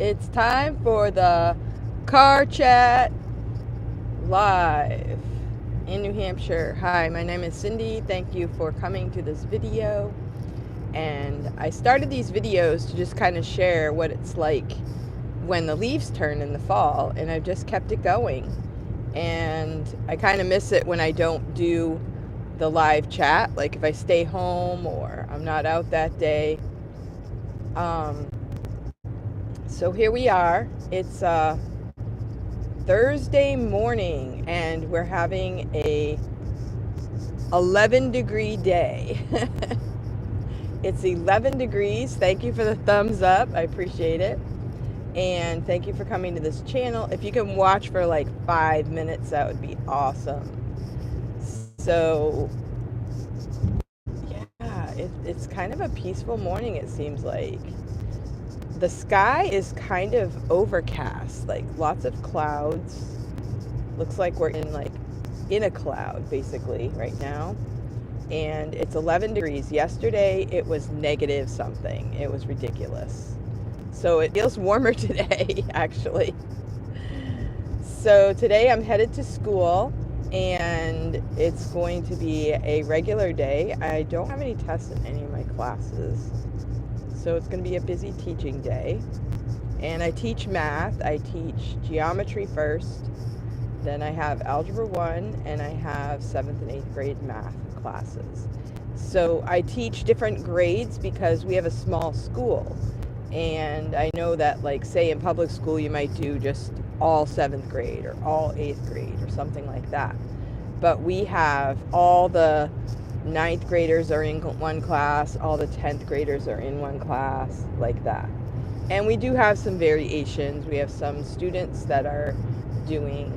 It's time for the Car Chat Live in New Hampshire. Hi, my name is Cindy. Thank you for coming to this video. And I started these videos to just kind of share what it's like when the leaves turn in the fall, and I've just kept it going. And I kind of miss it when I don't do the live chat, like if I stay home or I'm not out that day. So here we are. It's Thursday morning, and we're having a 11-degree day. It's 11 degrees. Thank you for the thumbs up. I appreciate it. And thank you for coming to this channel. If you can watch for like 5 minutes, that would be awesome. So yeah, it's kind of a peaceful morning, it seems like. The sky is kind of overcast, like lots of clouds. Looks like we're in a cloud basically right now. And it's 11 degrees. Yesterday it was negative something. It was ridiculous. So it feels warmer today, actually. So today I'm headed to school, and it's going to be a regular day. I don't have any tests in any of my classes. So it's going to be a busy teaching day. And I teach math. I teach geometry first. Then I have Algebra 1, and I have 7th and 8th grade math classes. So I teach different grades because we have a small school. And I know that, like, say in public school, you might do just all 7th grade or all 8th grade or something like that. But we have all the 9th graders are in one class, all the 10th graders are in one class, like that. And we do have some variations. We have some students that are doing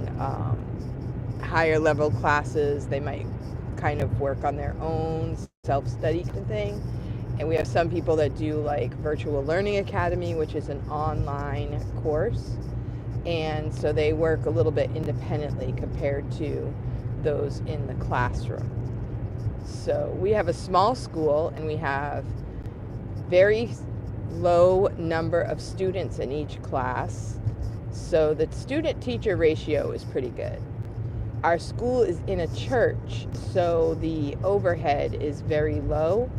higher level classes. They might kind of work on their own, self-study kind of thing. And we have some people that do like Virtual Learning Academy, which is an online course. And so they work a little bit independently compared to those in the classroom. So we have a small school, and we have very low number of students in each class. So the student-teacher ratio is pretty good. Our school is in a church, so the overhead is very low,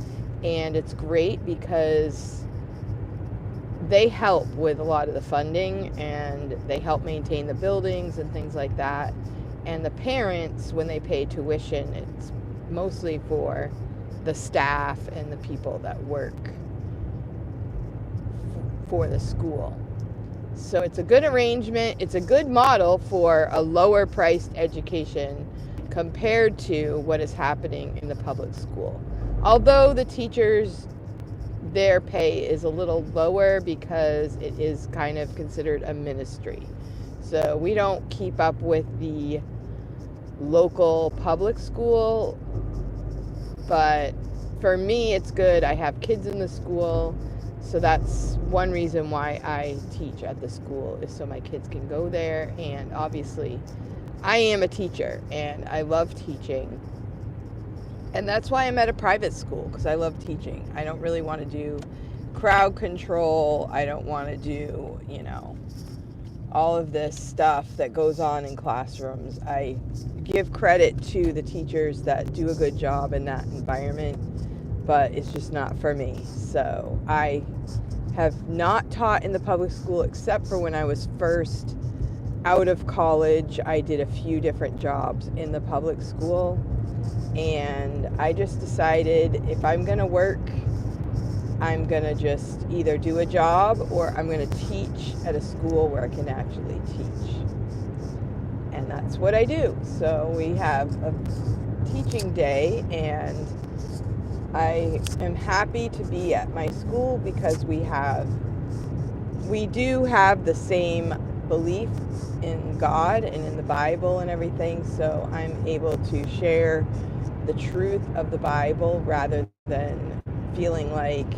and it's great because they help with a lot of the funding, and they help maintain the buildings and things like that. And the parents, when they pay tuition, it's mostly for the staff and the people that work for the school. So it's a good arrangement. It's a good model for a lower priced education compared to what is happening in the public school. Although the teachers, their pay is a little lower because it is kind of considered a ministry. So we don't keep up with the local public school, but for me it's good. I have kids in the school, so that's one reason why I teach at the school, is so my kids can go there. And obviously I am a teacher and I love teaching, and that's why I'm at a private school, because I love teaching. I don't really want to do crowd control. I don't want to do, all of this stuff that goes on in classrooms. I give credit to the teachers that do a good job in that environment, but it's just not for me. So I have not taught in the public school except for when I was first out of college. I did a few different jobs in the public school, and I just decided if I'm going to work, I'm going to just either do a job or I'm going to teach at a school where I can actually teach. And that's what I do. So we have a teaching day, and I am happy to be at my school because we do have the same belief in God and in the Bible and everything. So I'm able to share the truth of the Bible rather than feeling like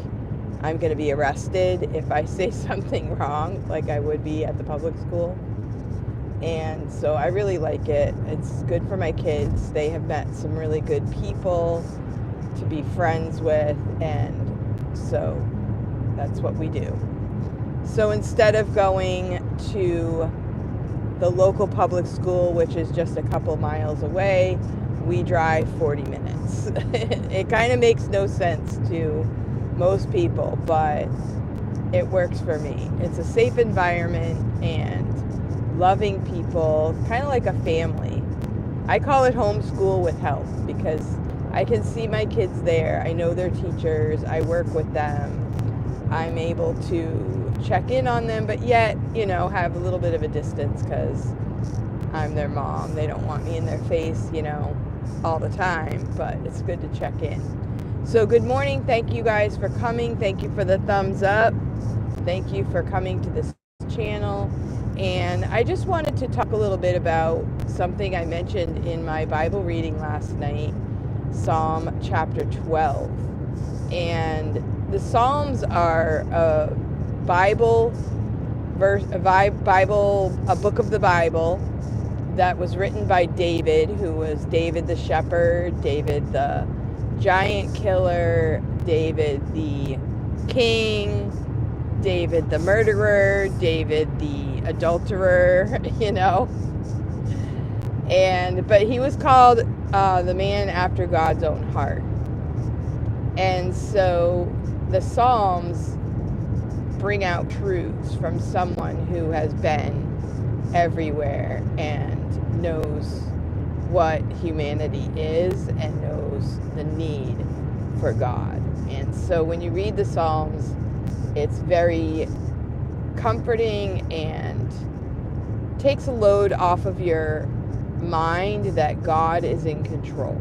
I'm going to be arrested if I say something wrong, like I would be at the public school. And so I really like it. It's good for my kids. They have met some really good people to be friends with, and so that's what we do. So instead of going to the local public school, which is just a couple miles away, we drive 40 minutes. It kind of makes no sense to most people, but it works for me. It's a safe environment and loving people, kind of like a family. I call it homeschool with help because I can see my kids there. I know their teachers. I work with them. I'm able to check in on them, but yet, have a little bit of a distance because I'm their mom. They don't want me in their face, all the time, but it's good to check in. So good morning. Thank you guys for coming. Thank you for the thumbs up. Thank you for coming to this channel. And I just wanted to talk a little bit about something I mentioned in my Bible reading last night, Psalm chapter 12. And the Psalms are a Bible verse, a book of the Bible that was written by David, who was David the shepherd, David the giant killer, David the king, David the murderer, David the adulterer, but he was called the man after God's own heart. And so the Psalms bring out truths from someone who has been everywhere and knows what humanity is and knows the need for God. And so when you read the Psalms, it's very comforting and takes a load off of your mind that God is in control.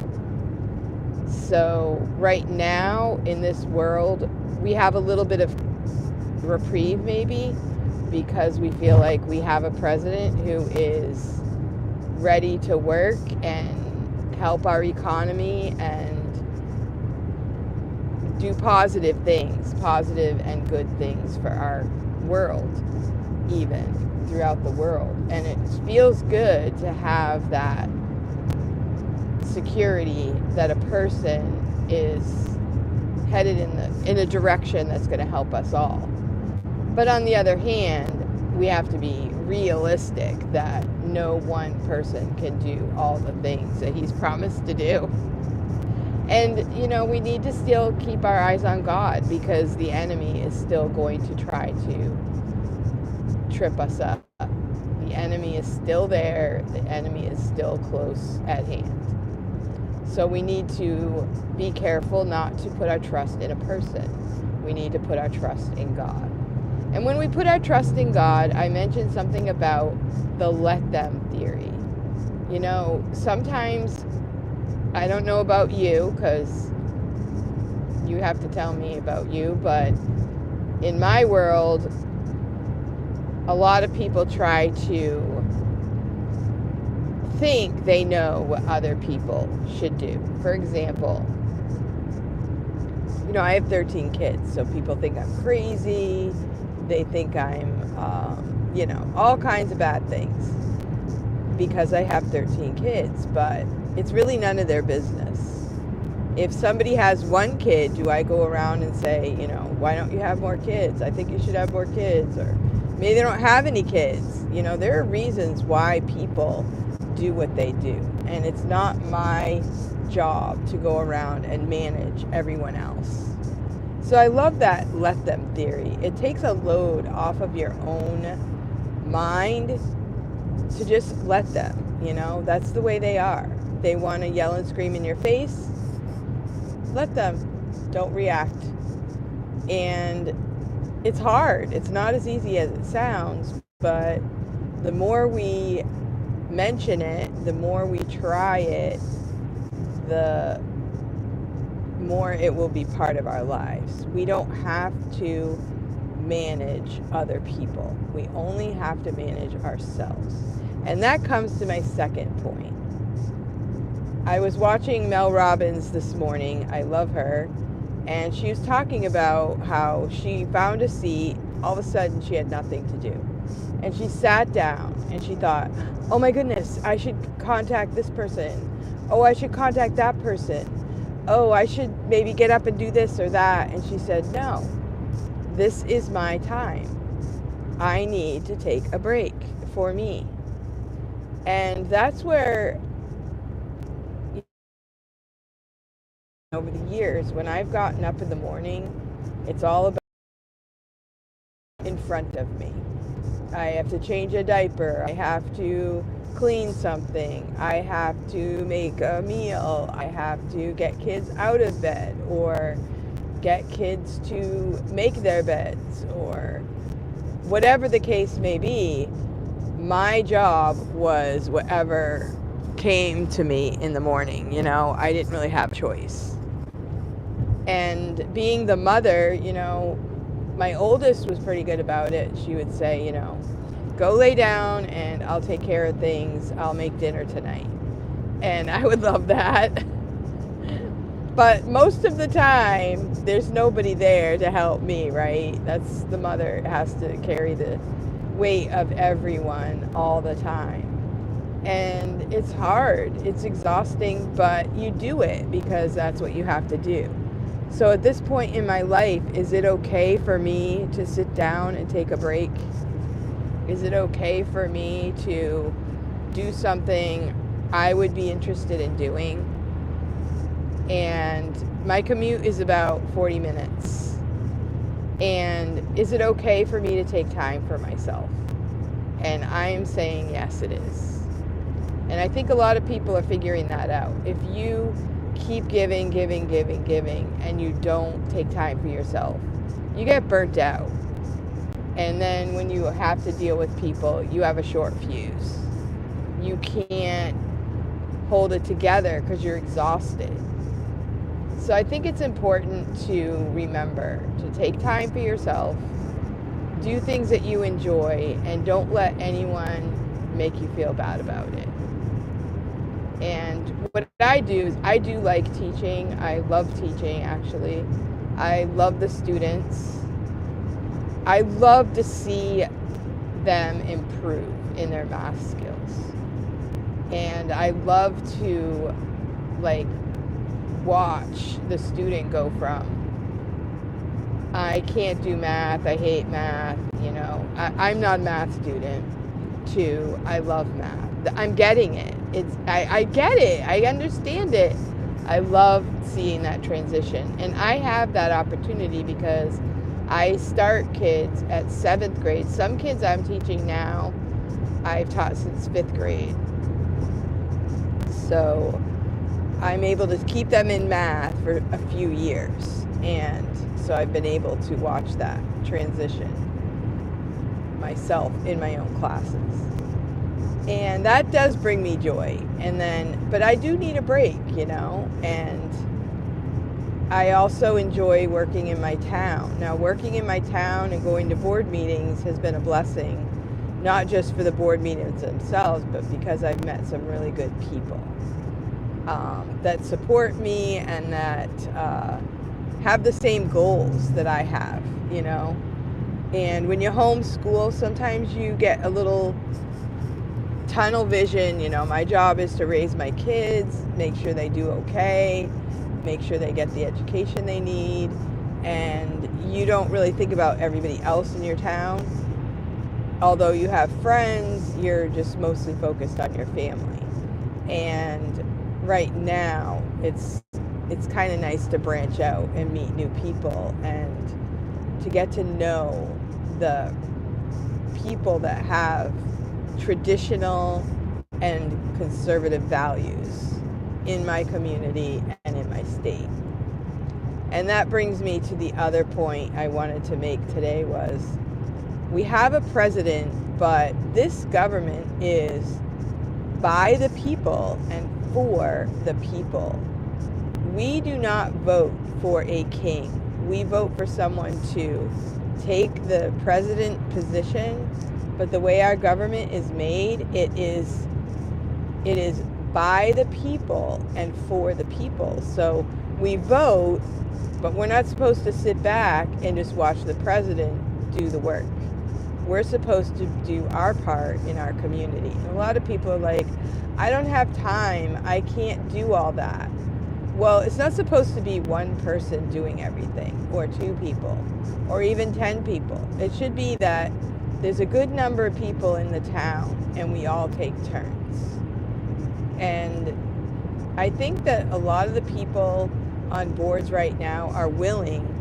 So right now in this world, we have a little bit of reprieve maybe because we feel like we have a president who is ready to work and help our economy and do positive and good things for our world, even throughout the world. And it feels good to have that security that a person is headed in a direction that's going to help us all. But on the other hand, we have to be realistic that no one person can do all the things that he's promised to do. And, we need to still keep our eyes on God because the enemy is still going to try to trip us up. The enemy is still there. The enemy is still close at hand. So we need to be careful not to put our trust in a person. We need to put our trust in God. And when we put our trust in God, I mentioned something about the let them theory. Sometimes, I don't know about you because you have to tell me about you, but in my world, a lot of people try to think they know what other people should do. For example, I have 13 kids, so people think I'm crazy. They think I'm, all kinds of bad things because I have 13 kids, but it's really none of their business. If somebody has one kid, do I go around and say, why don't you have more kids? I think you should have more kids. Or maybe they don't have any kids. There are reasons why people do what they do. And it's not my job to go around and manage everyone else. So I love that let them theory. It takes a load off of your own mind to just let them. That's the way they are. They want to yell and scream in your face. Let them. Don't react. And it's hard. It's not as easy as it sounds, but the more we mention it, the more we try it, the more it will be part of our lives. We don't have to manage other people. We only have to manage ourselves. And that comes to my second point. I was watching Mel Robbins this morning. I love her. And she was talking about how she found a seat. All of a sudden, she had nothing to do. And she sat down and she thought, oh my goodness, I should contact this person. Oh, I should contact that person. Oh, I should maybe get up and do this or that. And she said, no, this is my time. I need to take a break for me. And that's where, over the years, when I've gotten up in the morning, it's all about in front of me. I have to change a diaper. I have to clean something. I have to make a meal. I have to get kids out of bed or get kids to make their beds or whatever the case may be. My job was whatever came to me in the morning. You know, I didn't really have a choice. And being the mother, you know, my oldest was pretty good about it. She would say, you know, go lay down and I'll take care of things. I'll make dinner tonight. And I would love that. But most of the time, there's nobody there to help me, right? That's the mother has to carry the weight of everyone all the time. And it's hard, it's exhausting, but you do it because that's what you have to do. So at this point in my life, is it okay for me to sit down and take a break? Is it okay for me to do something I would be interested in doing? And my commute is about 40 minutes. And is it okay for me to take time for myself? And I'm saying yes, it is. And I think a lot of people are figuring that out. If you keep giving, and you don't take time for yourself, you get burnt out. And then when you have to deal with people, you have a short fuse. You can't hold it together because you're exhausted. So I think it's important to remember to take time for yourself, do things that you enjoy, and don't let anyone make you feel bad about it. And what I do is I do like teaching. I love teaching, actually. I love the students. I love to see them improve in their math skills. And I love to, like, watch the student go from, I can't do math, I hate math, you know, I'm not a math student, to I love math. I'm getting it. I get it. I understand it. I love seeing that transition. And I have that opportunity because I start kids at 7th grade. Some kids I'm teaching now, I've taught since 5th grade. So I'm able to keep them in math for a few years. And so I've been able to watch that transition myself in my own classes. And that does bring me joy. And then, but I do need a break, you know, and I also enjoy working in my town. Now, working in my town and going to board meetings has been a blessing, not just for the board meetings themselves, but because I've met some really good people that support me and that have the same goals that I have, you know. And when you homeschool, sometimes you get a little tunnel vision. You know, my job is to raise my kids, make sure they do okay, make sure they get the education they need, and you don't really think about everybody else in your town. Although you have friends, you're just mostly focused on your family. And right now, it's kind of nice to branch out and meet new people and to get to know the people that have traditional and conservative values in my community and in my state. And that brings me to the other point I wanted to make today was we have a president, but this government is by the people and for the people. We do not vote for a king. We vote for someone to take the president position, but the way our government is made, it is by the people and for the people. So we vote, but we're not supposed to sit back and just watch the president do the work. We're supposed to do our part in our community. And a lot of people are like, I don't have time, I can't do all that. Well, it's not supposed to be one person doing everything, or 2 people, or even 10 people. It should be that there's a good number of people in the town, and we all take turns. And I think that a lot of the people on boards right now are willing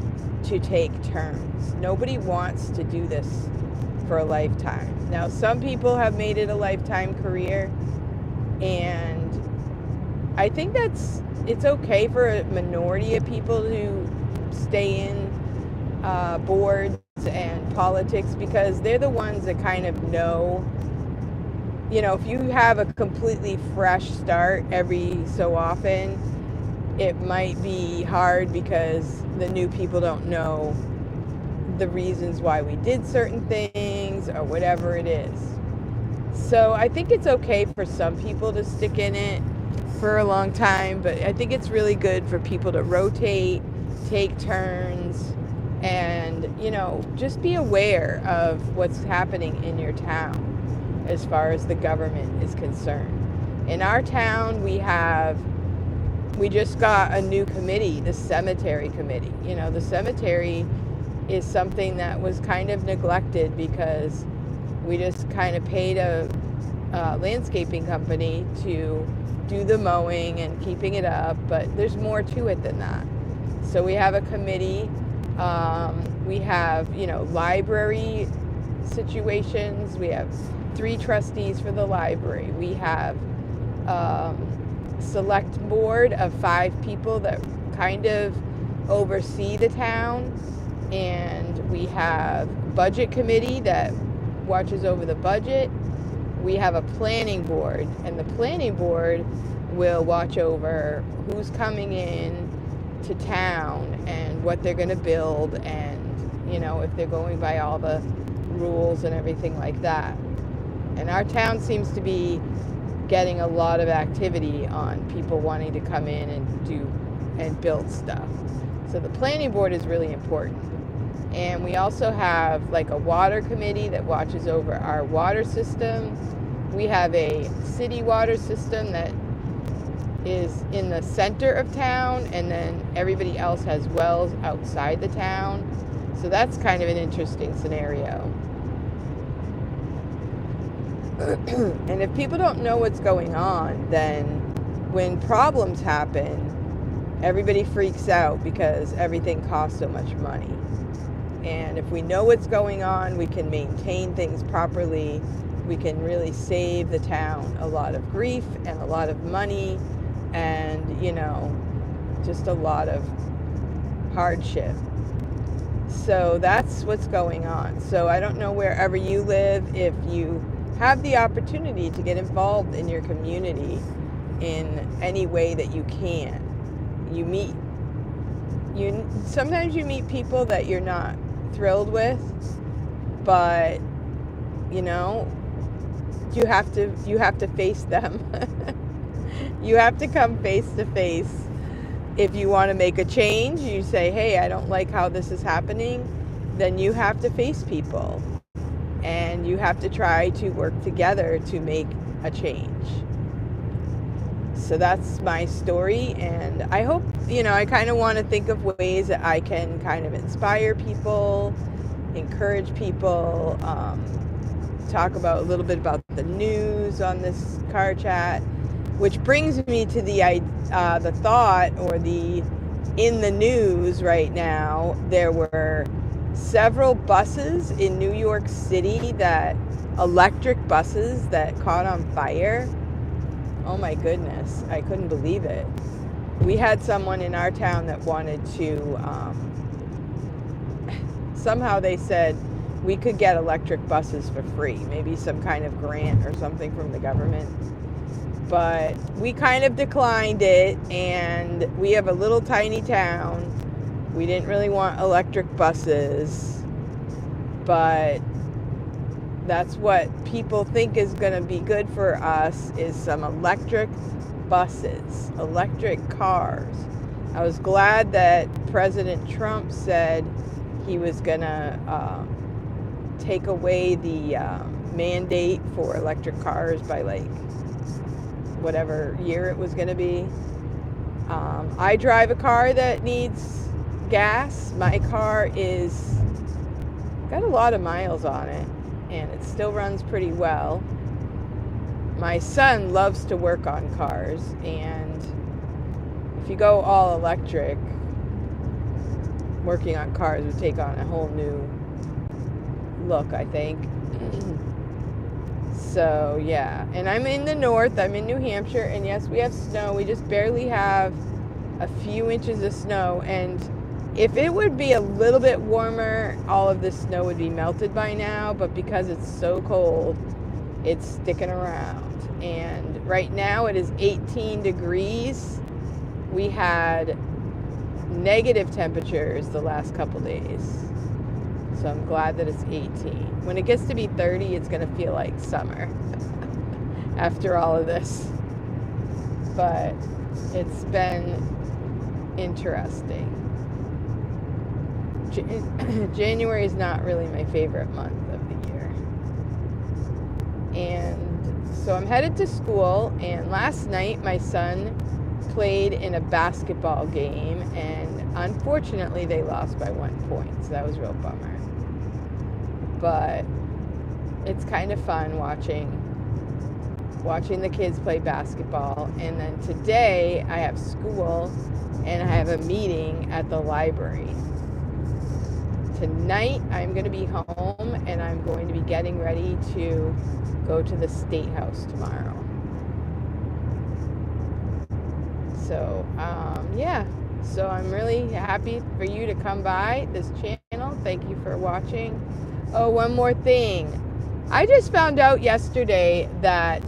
to take turns. Nobody wants to do this for a lifetime. Now, some people have made it a lifetime career, and I think it's okay for a minority of people to stay in boards and politics, because they're the ones that kind of know, if you have a completely fresh start every so often, it might be hard because the new people don't know the reasons why we did certain things or whatever it is. So I think it's okay for some people to stick in it for a long time, but I think it's really good for people to rotate, take turns, and, just be aware of what's happening in your town as far as the government is concerned. In our town, we just got a new committee, the cemetery committee. The cemetery is something that was kind of neglected because we just kind of paid a landscaping company to do the mowing and keeping it up, but there's more to it than that. So we have a committee. We have, library situations. We have 3 trustees for the library. We have select board of 5 people that kind of oversee the town, and we have budget committee that watches over the budget. We have a planning board, and the planning board will watch over who's coming in to town and what they're going to build, and if they're going by all the rules and everything like that. And our town seems to be getting a lot of activity on people wanting to come in and build stuff. So the planning board is really important. And we also have like a water committee that watches over our water system. We have a city water system that is in the center of town, and then everybody else has wells outside the town. So that's kind of an interesting scenario. And if people don't know what's going on, then when problems happen, everybody freaks out because everything costs so much money. And if we know what's going on, we can maintain things properly. We can really save the town a lot of grief and a lot of money and, just a lot of hardship. So that's what's going on. So I don't know wherever you live, if you have the opportunity to get involved in your community in any way that you can. Sometimes you meet people that you're not thrilled with, but you have to face them. You have to come face to face. If you want to make a change, you say, hey, I don't like how this is happening, then you have to face people. And you have to try to work together to make a change. So that's my story, and I hope, I kind of want to think of ways that I can kind of inspire people, encourage people, talk about a little bit about the news on this car chat, which brings me to the thought, or in the news right now, there were several buses in New York City, electric buses that caught on fire. Oh my goodness, I couldn't believe it. We had someone in our town that wanted to, somehow they said we could get electric buses for free, maybe some kind of grant or something from the government. But we kind of declined it, and we have a little tiny town. We didn't really want electric buses, but that's what people think is going to be good for us, is some electric buses, electric cars. I was glad that President Trump said he was going to take away the mandate for electric cars by whatever year it was going to be. I drive a car that needs gas. My car got a lot of miles on it, and it still runs pretty well. My son loves to work on cars, and if you go all electric, working on cars would take on a whole new look, I think. So yeah, and I'm in the north, I'm in New Hampshire, and yes, we have snow. We just barely have a few inches of snow, and if it would be a little bit warmer, all of the snow would be melted by now, but because it's so cold, it's sticking around. And right now it is 18 degrees. We had negative temperatures the last couple days, so I'm glad that it's 18. When it gets to be 30, it's going to feel like summer after all of this. But it's been interesting. January is not really my favorite month of the year. And so I'm headed to school, and last night my son played in a basketball game, and unfortunately they lost by 1 point, so that was a real bummer. But it's kind of fun watching the kids play basketball. And then today I have school and I have a meeting at the library. Tonight I'm going to be home, and I'm going to be getting ready to go to the State House tomorrow. So yeah, so I'm really happy for you to come by this channel. Thank you for watching. Oh, one more thing. I just found out yesterday that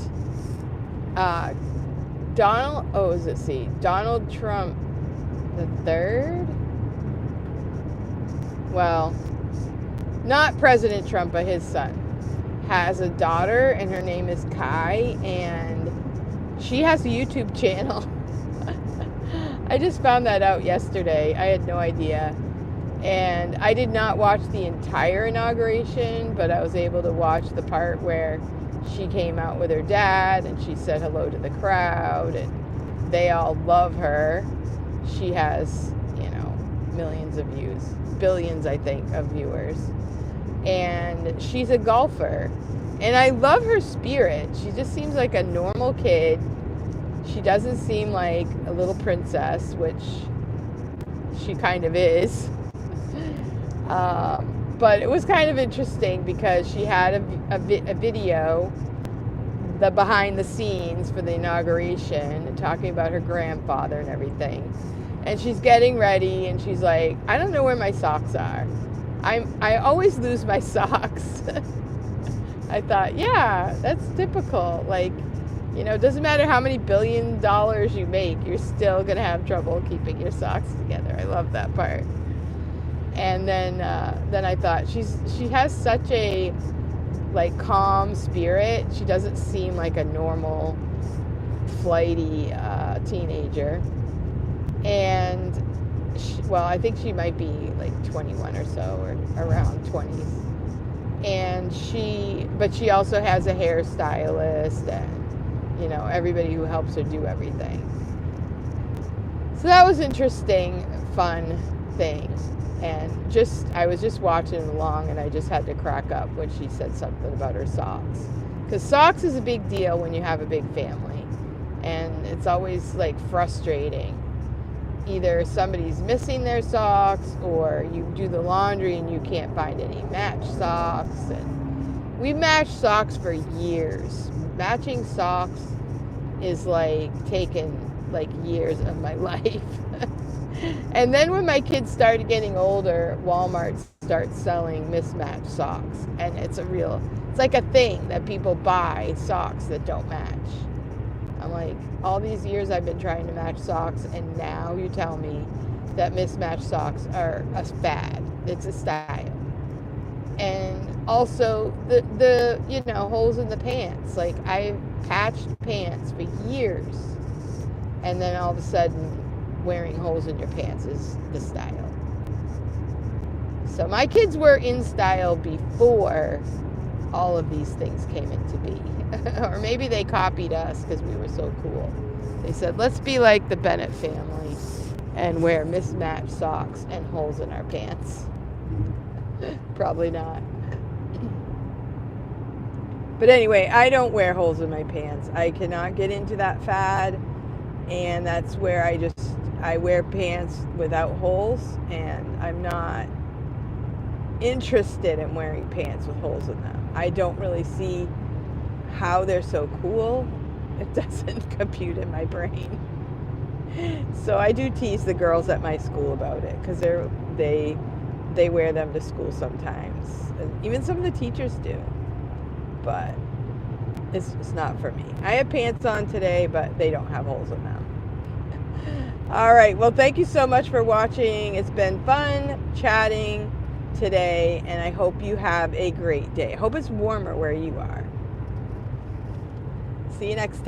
Donald Trump the third? Well, not President Trump, but his son, has a daughter, and her name is Kai, and she has a YouTube channel. I just found that out yesterday. I had no idea. And I did not watch the entire inauguration, but I was able to watch the part where she came out with her dad and she said hello to the crowd, and they all love her. She has, millions of views, billions, I think, of viewers. And she's a golfer. And I love her spirit. She just seems like a normal kid. She doesn't seem like a little princess, which she kind of is. But it was kind of interesting because she had a video, the behind the scenes for the inauguration, and talking about her grandfather and everything. And she's getting ready, and she's like, I don't know where my socks are. I always lose my socks. I thought, yeah, that's typical. Like, it doesn't matter how many $1 billion you make, you're still going to have trouble keeping your socks together. I love that part. And then I thought, she has such a, calm spirit. She doesn't seem like a normal, flighty teenager. And, I think she might be, 21 or so, or around 20s. And she also has a hairstylist and, everybody who helps her do everything. So that was interesting, fun thing. And I was just watching along, and I just had to crack up when she said something about her socks. Because socks is a big deal when you have a big family. And it's always, frustrating. Either somebody's missing their socks, or you do the laundry and you can't find any matched socks. And we've matched socks for years. Matching socks is taken years of my life. And then when my kids started getting older, Walmart starts selling mismatched socks. And it's like a thing that people buy socks that don't match. I'm like, all these years I've been trying to match socks, and now you tell me that mismatched socks are a fad. It's a style. And also the holes in the pants. I've patched pants for years, and then all of a sudden wearing holes in your pants is the style. So my kids were in style before all of these things came into being. Or maybe they copied us because we were so cool. They said, let's be like the Bennett family and wear mismatched socks and holes in our pants. Probably not. But anyway, I don't wear holes in my pants. I cannot get into that fad, and that's where I wear pants without holes, and I'm not interested in wearing pants with holes in them. I don't really see how they're so cool. It doesn't compute in my brain. So I do tease the girls at my school about it, because they wear them to school sometimes, and even some of the teachers do. But it's not for me. I have pants on today, but they don't have holes in them. All right. Well, thank you so much for watching. It's been fun chatting today, and I hope you have a great day. I hope it's warmer where you are. See you next time.